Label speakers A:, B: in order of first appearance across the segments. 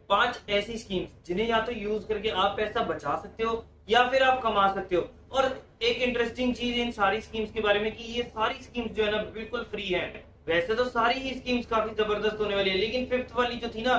A: 5 ऐसी स्कीम्स जिन्हें या तो यूज करके आप पैसा बचा सकते हो या फिर आप कमा सकते हो। और एक इंटरेस्टिंग चीज इन सारी स्कीम्स के बारे में कि ये सारी स्कीम्स जो है ना बिल्कुल फ्री है। वैसे तो सारी ही स्कीम्स काफी जबरदस्त होने वाली है, लेकिन फिफ्थ वाली जो थी ना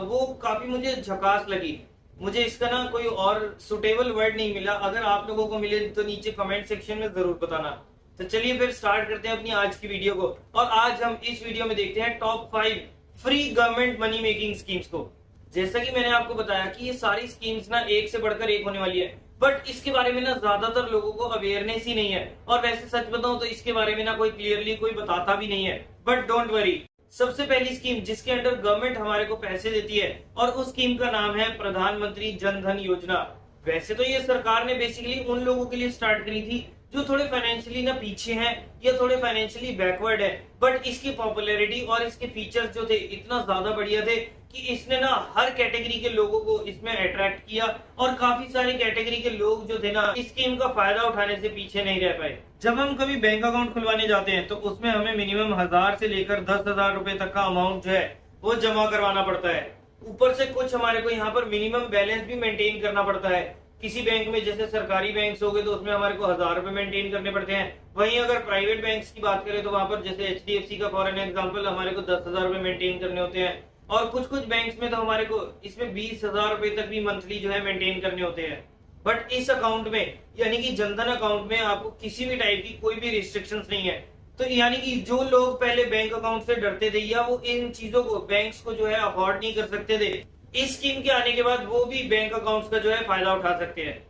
A: वो काफी मुझे झकास लगी। मुझे इसका ना कोई और सुटेबल वर्ड नहीं मिला। अगर आप लोगों को मिले तो नीचे कमेंट सेक्शन में जरूर बताना। तो चलिए फिर स्टार्ट करते हैं अपनी आज की वीडियो को। और आज हम इस वीडियो में देखते हैं top 5 free government money making schemes को। जैसा कि मैंने आपको बताया कि ये सारी स्कीम्स ना एक से बढ़कर एक होने वाली है, बट इसके बारे में ना ज्यादातर लोगों को अवेयरनेस ही नहीं है। और वैसे सच बताऊं तो इसके बारे में ना कोई क्लियरली कोई बताता भी नहीं है। बट डोंट वरी, सबसे पहली स्कीम जिसके अंडर गवर्नमेंट हमारे को पैसे देती है और उस स्कीम का नाम है प्रधानमंत्री जन धन योजना। वैसे तो ये सरकार ने बेसिकली उन लोगों के लिए स्टार्ट करी थी जो थोड़े फाइनेंशियली ना पीछे हैं या थोड़े फाइनेंशियली बैकवर्ड है, बट इसकी पॉपुलैरिटी और इसके फीचर्स जो थे इतना ज्यादा बढ़िया थे कि इसने ना हर कैटेगरी के लोगों को इसमें अट्रैक्ट किया। और काफी सारी कैटेगरी के लोग जो थे ना इस स्कीम का फायदा उठाने से पीछे नहीं रह पाए। जब हम कभी बैंक अकाउंट खुलवाने जाते हैं तो उसमें हमें मिनिमम 1000 से लेकर 10,000 रुपए तक का अमाउंट जो है वो जमा करवाना पड़ता है। ऊपर से कुछ हमारे को यहाँ पर मिनिमम बैलेंस भी मेंटेन करना पड़ता है। किसी बैंक में जैसे सरकारी बैंक हो गए तो उसमें हमारे को 1000 रुपए मेंटेन करने पड़ते हैं। वहीं अगर प्राइवेट बैंक्स की बात करें तो वहां पर जैसे HDFC का फॉर एन एग्जाम्पल हमारे को 10,000 रुपए मेंटेन करने होते हैं। और कुछ कुछ बैंक्स में तो हमारे को इसमें 20,000 रुपए तक भी मंथली जो है मेंटेन करने होते हैं। बट इस अकाउंट में यानी कि जनधन अकाउंट में आपको किसी भी टाइप की कोई भी रिस्ट्रिक्शंस नहीं है। तो यानी कि जो लोग पहले बैंक अकाउंट से डरते थे या वो इन चीजों को बैंक्स को जो है अफोर्ड नहीं कर सकते थे, इस स्कीम के आने के बाद वो भी बैंक अकाउंट्स का जो है फायदा उठा सकते हैं।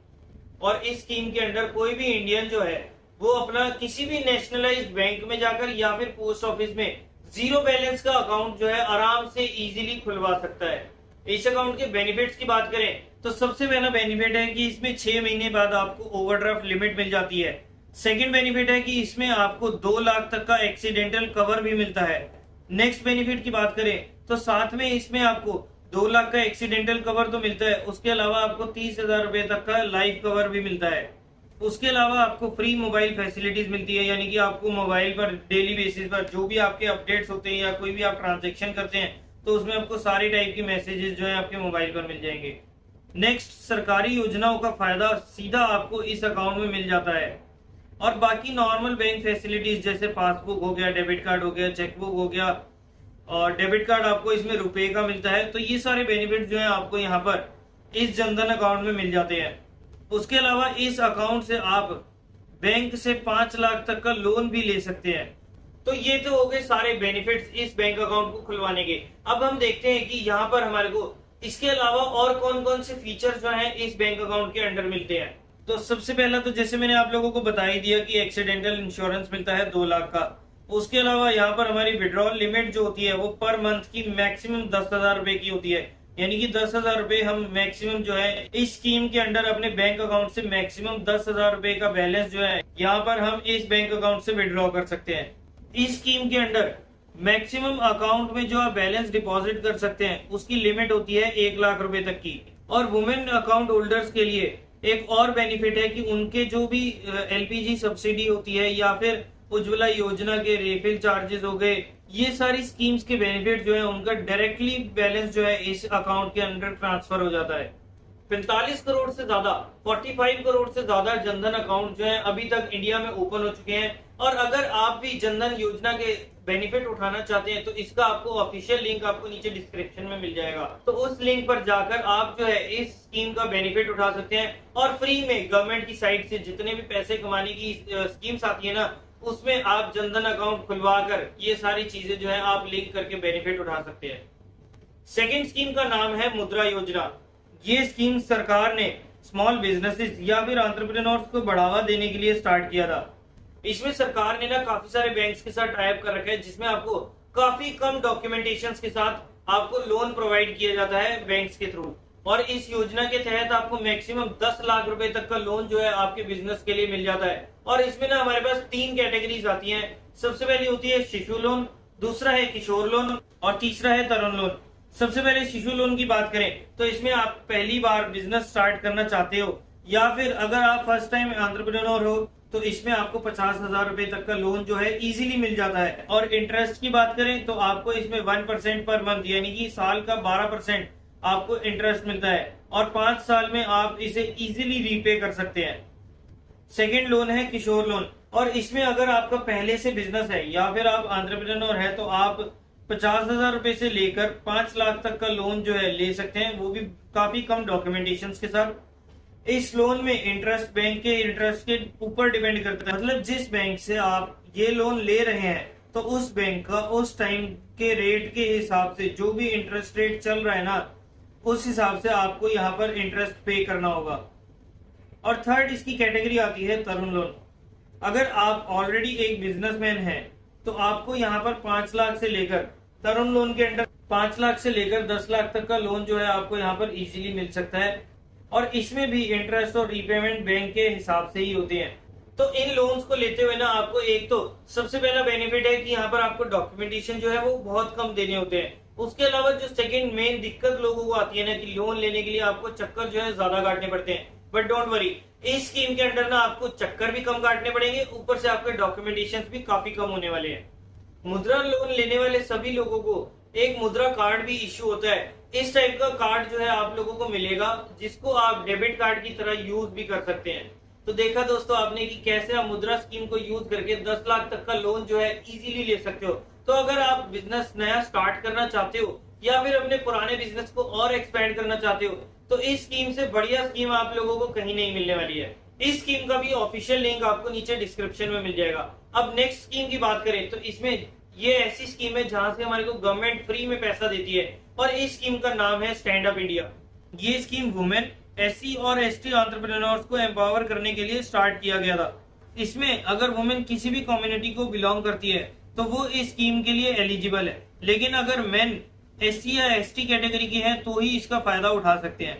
A: और इस स्कीम के अंडर कोई भी इंडियन जो है वो अपना किसी भी नेशनलाइज्ड बैंक में जाकर या फिर पोस्ट ऑफिस में जीरो बैलेंस का अकाउंट जो है आराम से इजीली खुलवा सकता है। इस अकाउंट के बेनिफिट्स की बात करें तो सबसे पहला बेनिफिट है कि इसमें 6 महीने बाद आपको ओवरड्राफ्ट लिमिट मिल जाती है। सेकंड बेनिफिट है कि इसमें आपको 2 लाख तक का एक्सीडेंटल कवर भी मिलता है। नेक्स्ट बेनिफिट की बात करें तो साथ में इसमें आपको 2 लाख का एक्सीडेंटल कवर तो मिलता है, उसके अलावा आपको 30,000 रुपए तक का लाइफ कवर भी मिलता है। उसके अलावा आपको फ्री मोबाइल फैसिलिटीज मिलती है, यानी कि आपको मोबाइल पर डेली बेसिस पर जो भी आपके अपडेट्स होते हैं या कोई भी आप ट्रांजेक्शन करते हैं तो उसमें आपको सारी टाइप की मैसेजेस जो है आपके मोबाइल पर मिल जाएंगे। नेक्स्ट, सरकारी योजनाओं का फायदा सीधा आपको इस अकाउंट में मिल जाता है। और बाकी नॉर्मल बैंक फैसिलिटीज जैसे पासबुक हो गया, डेबिट कार्ड हो गया, चेकबुक हो गया, और डेबिट कार्ड आपको इसमें रुपए का मिलता है। तो ये सारे बेनिफिट जो है आपको यहाँ पर इस जनधन अकाउंट में मिल जाते हैं। उसके अलावा इस अकाउंट से आप बैंक से 5 लाख तक का लोन भी ले सकते हैं। तो ये तो हो गए सारे बेनिफिट्स इस बैंक अकाउंट को खुलवाने के। अब हम देखते हैं कि यहाँ पर हमारे को इसके अलावा और कौन कौन से फीचर जो हैं इस बैंक अकाउंट के अंडर मिलते हैं। तो सबसे पहला तो जैसे मैंने आप लोगों को बता ही दिया कि एक्सीडेंटल इंश्योरेंस मिलता है 2 लाख का। उसके अलावा यहाँ पर हमारी विड्रॉल लिमिट जो होती है वो पर मंथ की मैक्सिमम 10,000 रुपए की होती है, यानी कि 10,000 रुपए हम मैक्सिमम जो है इस स्कीम के अंडर अपने बैंक अकाउंट से मैक्सिमम 10,000 रुपए का बैलेंस जो है यहाँ पर हम इस बैंक अकाउंट से विड्रॉ कर सकते हैं। इस स्कीम के अंडर मैक्सिमम अकाउंट में जो आप बैलेंस डिपॉजिट कर सकते हैं उसकी लिमिट होती है 1 लाख रुपए तक की। और वुमेन अकाउंट होल्डर्स के लिए एक और बेनिफिट है कि उनके जो भी LPG सब्सिडी होती है या फिर उज्ज्वला योजना के रेफिल चार्जेस हो गए, ये सारी स्कीम्स के बेनिफिट जो है उनका डायरेक्टली बैलेंस जो है इस अकाउंट के अंदर ट्रांसफर हो जाता है। 45 करोड़ से ज्यादा 45 करोड़ से ज्यादा जनधन अकाउंट जो है अभी तक इंडिया में ओपन हो चुके हैं। और अगर आप भी जनधन योजना के बेनिफिट उठाना चाहते हैं तो इसका आपको ऑफिशियल लिंक आपको नीचे डिस्क्रिप्शन में मिल जाएगा। तो उस लिंक पर जाकर आप जो है इस स्कीम का बेनिफिट उठा सकते हैं। और फ्री में गवर्नमेंट की साइड से जितने भी पैसे कमाने की स्कीम्स आती है ना उसमें आप जनधन अकाउंट खुलवा कर ये सारी चीजें जो है आप लिंक करके बेनिफिट उठा सकते हैं। सेकेंड स्कीम का नाम है मुद्रा योजना। ये स्कीम सरकार ने स्मॉल बिजनेसेस या फिर एंटरप्रेन्योर्स को बढ़ावा देने के लिए स्टार्ट किया था। इसमें सरकार ने ना काफी सारे बैंक्स के साथ टाई अप कर रखा है जिसमें आपको काफी कम डॉक्यूमेंटेशंस के साथ आपको लोन प्रोवाइड किया जाता है बैंक्स के थ्रू। और इस योजना के तहत आपको मैक्सिमम 10 लाख रुपए तक का लोन जो है आपके बिजनेस के लिए मिल जाता है। और इसमें ना हमारे पास 3 कैटेगरीज आती हैं। सबसे पहली होती है शिशु लोन, दूसरा है किशोर लोन और तीसरा है तरुण लोन। सबसे पहले शिशु लोन की बात करें तो इसमें आप पहली बार बिजनेस स्टार्ट करना चाहते हो या फिर अगर आप फर्स्ट टाइम एंटरप्रेन्योर हो तो इसमें आपको 50,000 रुपए तक का लोन जो है इजीली मिल जाता है। और इंटरेस्ट की बात करें तो आपको इसमें 1% पर मंथ यानी कि साल का 12% आपको इंटरेस्ट मिलता है और 5 साल में आप इसे इजीली रीपे कर सकते हैं। सेकेंड लोन है किशोर लोन, और इसमें अगर आपका पहले से बिजनेस है या फिर आप एंटरप्रेन्योर है तो आप 50,000 रुपए से लेकर 5 लाख तक का लोन जो है ले सकते हैं, वो भी काफी कम डॉक्यूमेंटेशन के साथ। इस लोन में इंटरेस्ट बैंक के इंटरेस्ट के ऊपर डिपेंड करता है, मतलब जिस बैंक से आप ये लोन ले रहे हैं तो उस बैंक का उस टाइम के रेट के हिसाब से जो भी इंटरेस्ट रेट चल रहा है ना, उस हिसाब से आपको यहाँ पर इंटरेस्ट पे करना होगा। और थर्ड इसकी कैटेगरी आती है तरुण लोन। अगर आप ऑलरेडी एक बिजनेसमैन हैं तो आपको यहाँ पर 5 लाख से लेकर तरुण लोन के अंडर 5 लाख से लेकर 10 लाख तक का लोन जो है आपको यहाँ पर इजीली मिल सकता है, और इसमें भी इंटरेस्ट और रीपेमेंट बैंक के हिसाब से ही होते हैं। तो इन लोन्स को लेते हुए ना आपको एक तो सबसे पहला बेनिफिट है कि यहाँ पर आपको डॉक्यूमेंटेशन जो है वो बहुत कम देने होते हैं। उसके अलावा जो सेकंड मेन दिक्कत लोगों को आती है ना कि लोन लेने के लिए आपको चक्कर जो है ज्यादा काटने पड़ते हैं, बट डोंट वरी, इस स्कीम के अंडर ना आपको चक्कर भी कम काटने पड़ेंगे, ऊपर से आपके डॉक्यूमेंटेशन भी काफी कम होने वाले हैं। मुद्रा लोन लेने वाले सभी लोगों को एक मुद्रा कार्ड भी इश्यू होता है। इस टाइप का कार्ड जो है आप लोगों को मिलेगा जिसको आप डेबिट कार्ड की तरह यूज भी कर सकते हैं। तो देखा दोस्तों आपने कि कैसे आप मुद्रा स्कीम को यूज करके 10 लाख तक का लोन जो है इजीली ले सकते हो। तो अगर आप बिजनेस नया स्टार्ट करना चाहते हो या फिर अपने पुराने बिजनेस को और एक्सपेंड करना चाहते हो तो इस स्कीम से बढ़िया स्कीम आप लोगों को कहीं नहीं मिलने वाली है। इस स्कीम का भी ऑफिशियल लिंक आपको नीचे डिस्क्रिप्शन में मिल जाएगा। अब नेक्स्ट स्कीम की बात करें तो इसमें ये ऐसी स्कीम है जहां से हमारे को गवर्नमेंट फ्री में पैसा देती है, और इस स्कीम का नाम है स्टैंड अप इंडिया। ये स्कीम वुमेन, एससी और एसटी एंटरप्रेन्योर्स को एम्पावर करने के लिए स्टार्ट किया गया था। इसमें अगर वुमेन किसी भी कम्युनिटी को बिलोंग करती है तो वो इस स्कीम के लिए एलिजिबल है, लेकिन अगर मेन एससी या एसटी कैटेगरी की है तो ही इसका फायदा उठा सकते हैं।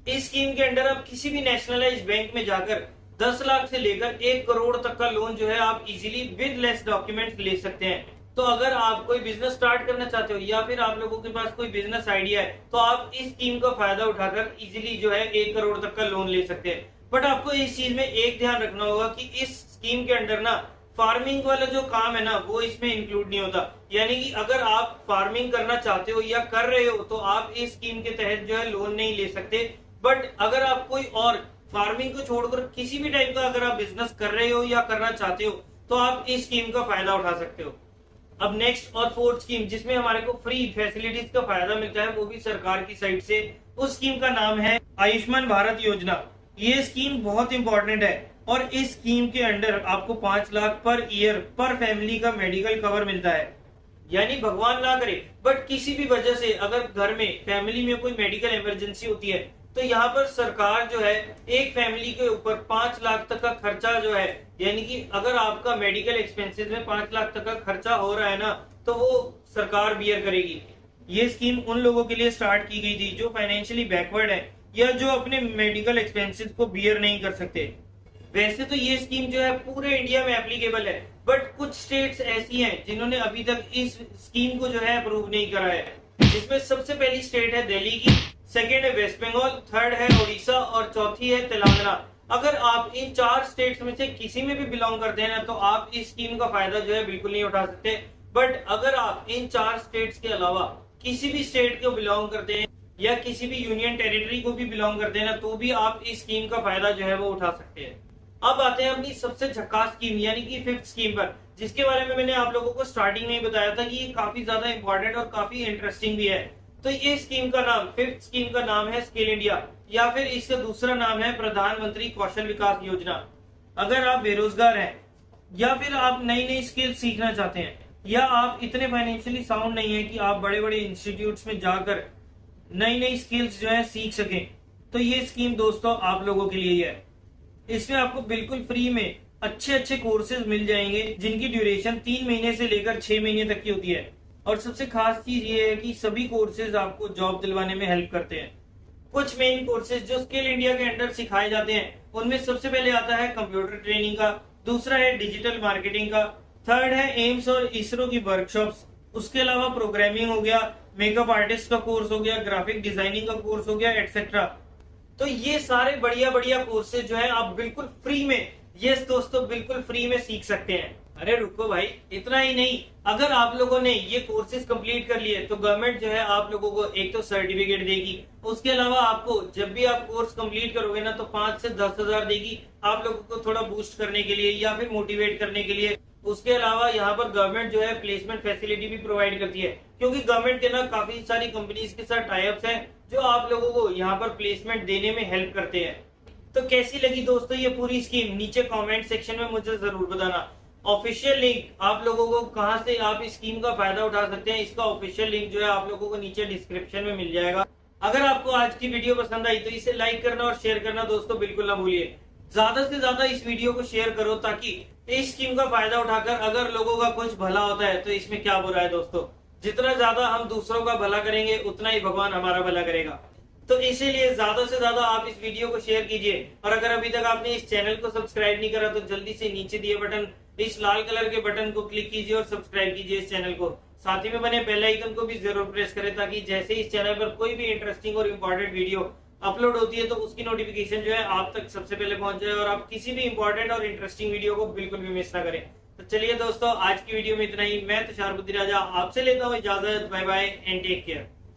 A: इस स्कीम के अंडर आप किसी भी नेशनलाइज बैंक में जाकर 10 लाख से लेकर 1 करोड़ तक का लोन जो है आप इजीली विद लेस डॉक्यूमेंट ले सकते हैं। तो अगर आप कोई बिजनेस स्टार्ट करना चाहते हो या फिर आप लोगों के पास कोई बिजनेस आइडिया है तो आप इस स्कीम का फायदा उठाकर इजीली जो है 1 करोड़ तक का लोन ले सकते हैं। बट आपको इस चीज में एक ध्यान रखना होगा कि इस स्कीम के अंडर ना फार्मिंग वाला जो काम है ना वो इसमें इंक्लूड नहीं होता। यानी कि अगर आप फार्मिंग करना चाहते हो या कर रहे हो तो आप इस स्कीम के तहत जो है लोन नहीं ले सकते। बट अगर आप कोई और फार्मिंग को छोड़कर किसी भी टाइप का अगर आप बिजनेस कर रहे हो या करना चाहते हो तो आप इस स्कीम का फायदा उठा सकते हो। अब नेक्स्ट और फोर्थ स्कीम जिसमें हमारे को फ्री फैसिलिटीज का फायदा मिलता है वो भी सरकार की साइड से, उस स्कीम का नाम है आयुष्मान भारत योजना। ये स्कीम बहुत इंपॉर्टेंट है और इस स्कीम के अंडर आपको 5 लाख पर ईयर पर फैमिली का मेडिकल कवर मिलता है। यानी भगवान ना करे बट किसी भी वजह से अगर घर में फैमिली में कोई मेडिकल इमरजेंसी होती है तो यहाँ पर सरकार जो है एक फैमिली के ऊपर 5 लाख तक का खर्चा जो है, यानी कि अगर आपका मेडिकल एक्सपेंसेस में 5 लाख तक का खर्चा हो रहा है ना तो वो सरकार बियर करेगी। ये स्कीम उन लोगों के लिए स्टार्ट की गई थी जो फाइनेंशियली बैकवर्ड है या जो अपने मेडिकल एक्सपेंसेस को बियर नहीं कर सकते। वैसे तो ये स्कीम जो है पूरे इंडिया में एप्लीकेबल है, बट कुछ स्टेट्स ऐसी हैं जिन्होंने अभी तक इस स्कीम को जो है अप्रूव नहीं करा है, जिसमें सबसे पहली स्टेट है दिल्ली की, सेकेंड है वेस्ट बंगाल, थर्ड है उड़ीसा और चौथी है तेलंगाना। अगर आप इन 4 स्टेट्स में से किसी में भी बिलोंग करते हैं ना तो आप इस स्कीम का फायदा जो है बिल्कुल नहीं उठा सकते। बट अगर आप इन 4 स्टेट्स के अलावा किसी भी स्टेट को बिलोंग करते हैं या किसी भी यूनियन टेरिटरी को भी बिलोंग करते हैं ना तो भी आप इस स्कीम का फायदा जो है वो उठा सकते हैं। अब आते हैं अपनी सबसे झकास स्कीम यानी कि 5th स्कीम पर, जिसके बारे में मैंने आप लोगों को स्टार्टिंग में ही बताया था कि ये काफी ज्यादा इंपॉर्टेंट और काफी इंटरेस्टिंग भी है। तो ये स्कीम का नाम 5th स्कीम का नाम है स्किल इंडिया, या फिर इसका दूसरा नाम है प्रधानमंत्री कौशल विकास योजना। अगर आप बेरोजगार हैं या फिर आप नई नई स्किल सीखना चाहते हैं या आप इतने फाइनेंशियली साउंड नहीं है कि आप बड़े बड़े इंस्टीट्यूट्स में जाकर नई नई स्किल्स जो है सीख सकें, तो ये स्कीम दोस्तों आप लोगों के लिए है। इसमें आपको बिल्कुल फ्री में अच्छे अच्छे कोर्सेज मिल जाएंगे जिनकी ड्यूरेशन 3 महीने से लेकर 6 महीने तक की होती है। और सबसे खास चीज ये है कि सभी कोर्सेज आपको जॉब दिलवाने में हेल्प करते हैं। कुछ मेन कोर्सेज जो स्किल इंडिया के अंडर सिखाए जाते हैं उनमें सबसे पहले आता है कंप्यूटर ट्रेनिंग का, दूसरा है डिजिटल मार्केटिंग का, थर्ड है एम्स और इसरो की वर्कशॉप्स, उसके अलावा प्रोग्रामिंग हो गया, मेकअप आर्टिस्ट का कोर्स हो गया, ग्राफिक डिजाइनिंग का कोर्स हो गया, एटसेट्रा। तो ये सारे बढ़िया बढ़िया कोर्सेज जो है आप बिल्कुल फ्री में, यस दोस्तों बिल्कुल फ्री में सीख सकते हैं। अरे रुको भाई, इतना ही नहीं, अगर आप लोगों ने ये कोर्सेज कंप्लीट कर लिए तो गवर्नमेंट जो है आप लोगों को एक तो सर्टिफिकेट देगी, उसके अलावा आपको जब भी आप कोर्स कंप्लीट करोगे ना तो 5 से 10 हजार देगी आप लोगों को थोड़ा बूस्ट करने के लिए या फिर मोटिवेट करने के लिए। उसके अलावा यहाँ पर गवर्नमेंट जो है प्लेसमेंट फैसिलिटी भी प्रोवाइड करती है, क्योंकि गवर्नमेंट के ना काफी सारी कंपनीज के साथ टाइप्स हैं जो आप लोगों को यहाँ पर प्लेसमेंट देने में हेल्प करते हैं। तो कैसी लगी दोस्तों ये पूरी स्कीम, नीचे कमेंट सेक्शन में मुझे जरूर बताना। ऑफिशियल लिंक आप लोगों को कहां से आप इस स्कीम का फायदा उठा सकते हैं, इसका ऑफिशियल लिंक जो है आप लोगों को नीचे डिस्क्रिप्शन में मिल जाएगा। अगर आपको आज की वीडियो पसंद आई तो इसे लाइक करना और शेयर करना दोस्तों बिल्कुल ना भूलिए। ज्यादा से ज्यादा इस वीडियो को शेयर करो ताकि इस स्कीम का फायदा उठाकर अगर लोगों का कुछ भला होता है तो इसमें क्या बुरा है दोस्तों। जितना ज्यादा हम दूसरों का भला करेंगे उतना ही भगवान हमारा भला करेगा। तो इसीलिए ज्यादा से ज्यादा आप इस वीडियो को शेयर कीजिए, और अगर अभी तक आपने इस चैनल को सब्सक्राइब नहीं करा तो जल्दी से नीचे दिए बटन, इस लाल कलर के बटन को क्लिक कीजिए और सब्सक्राइब कीजिए इस चैनल को। साथ ही में बने बेल आइकन को भी जरूर प्रेस करें ताकि जैसे इस चैनल पर कोई भी इंटरेस्टिंग और इम्पोर्टेंट वीडियो अपलोड होती है तो उसकी नोटिफिकेशन जो है आप तक सबसे पहले पहुंच जाए और आप किसी भी इंपॉर्टेंट और इंटरेस्टिंग वीडियो को बिल्कुल भी मिस ना करें। तो चलिए दोस्तों, आज की वीडियो में इतना ही। मैं तुषार बुद्धिराजा आपसे लेता हूँ इजाजत। Bye bye and take care.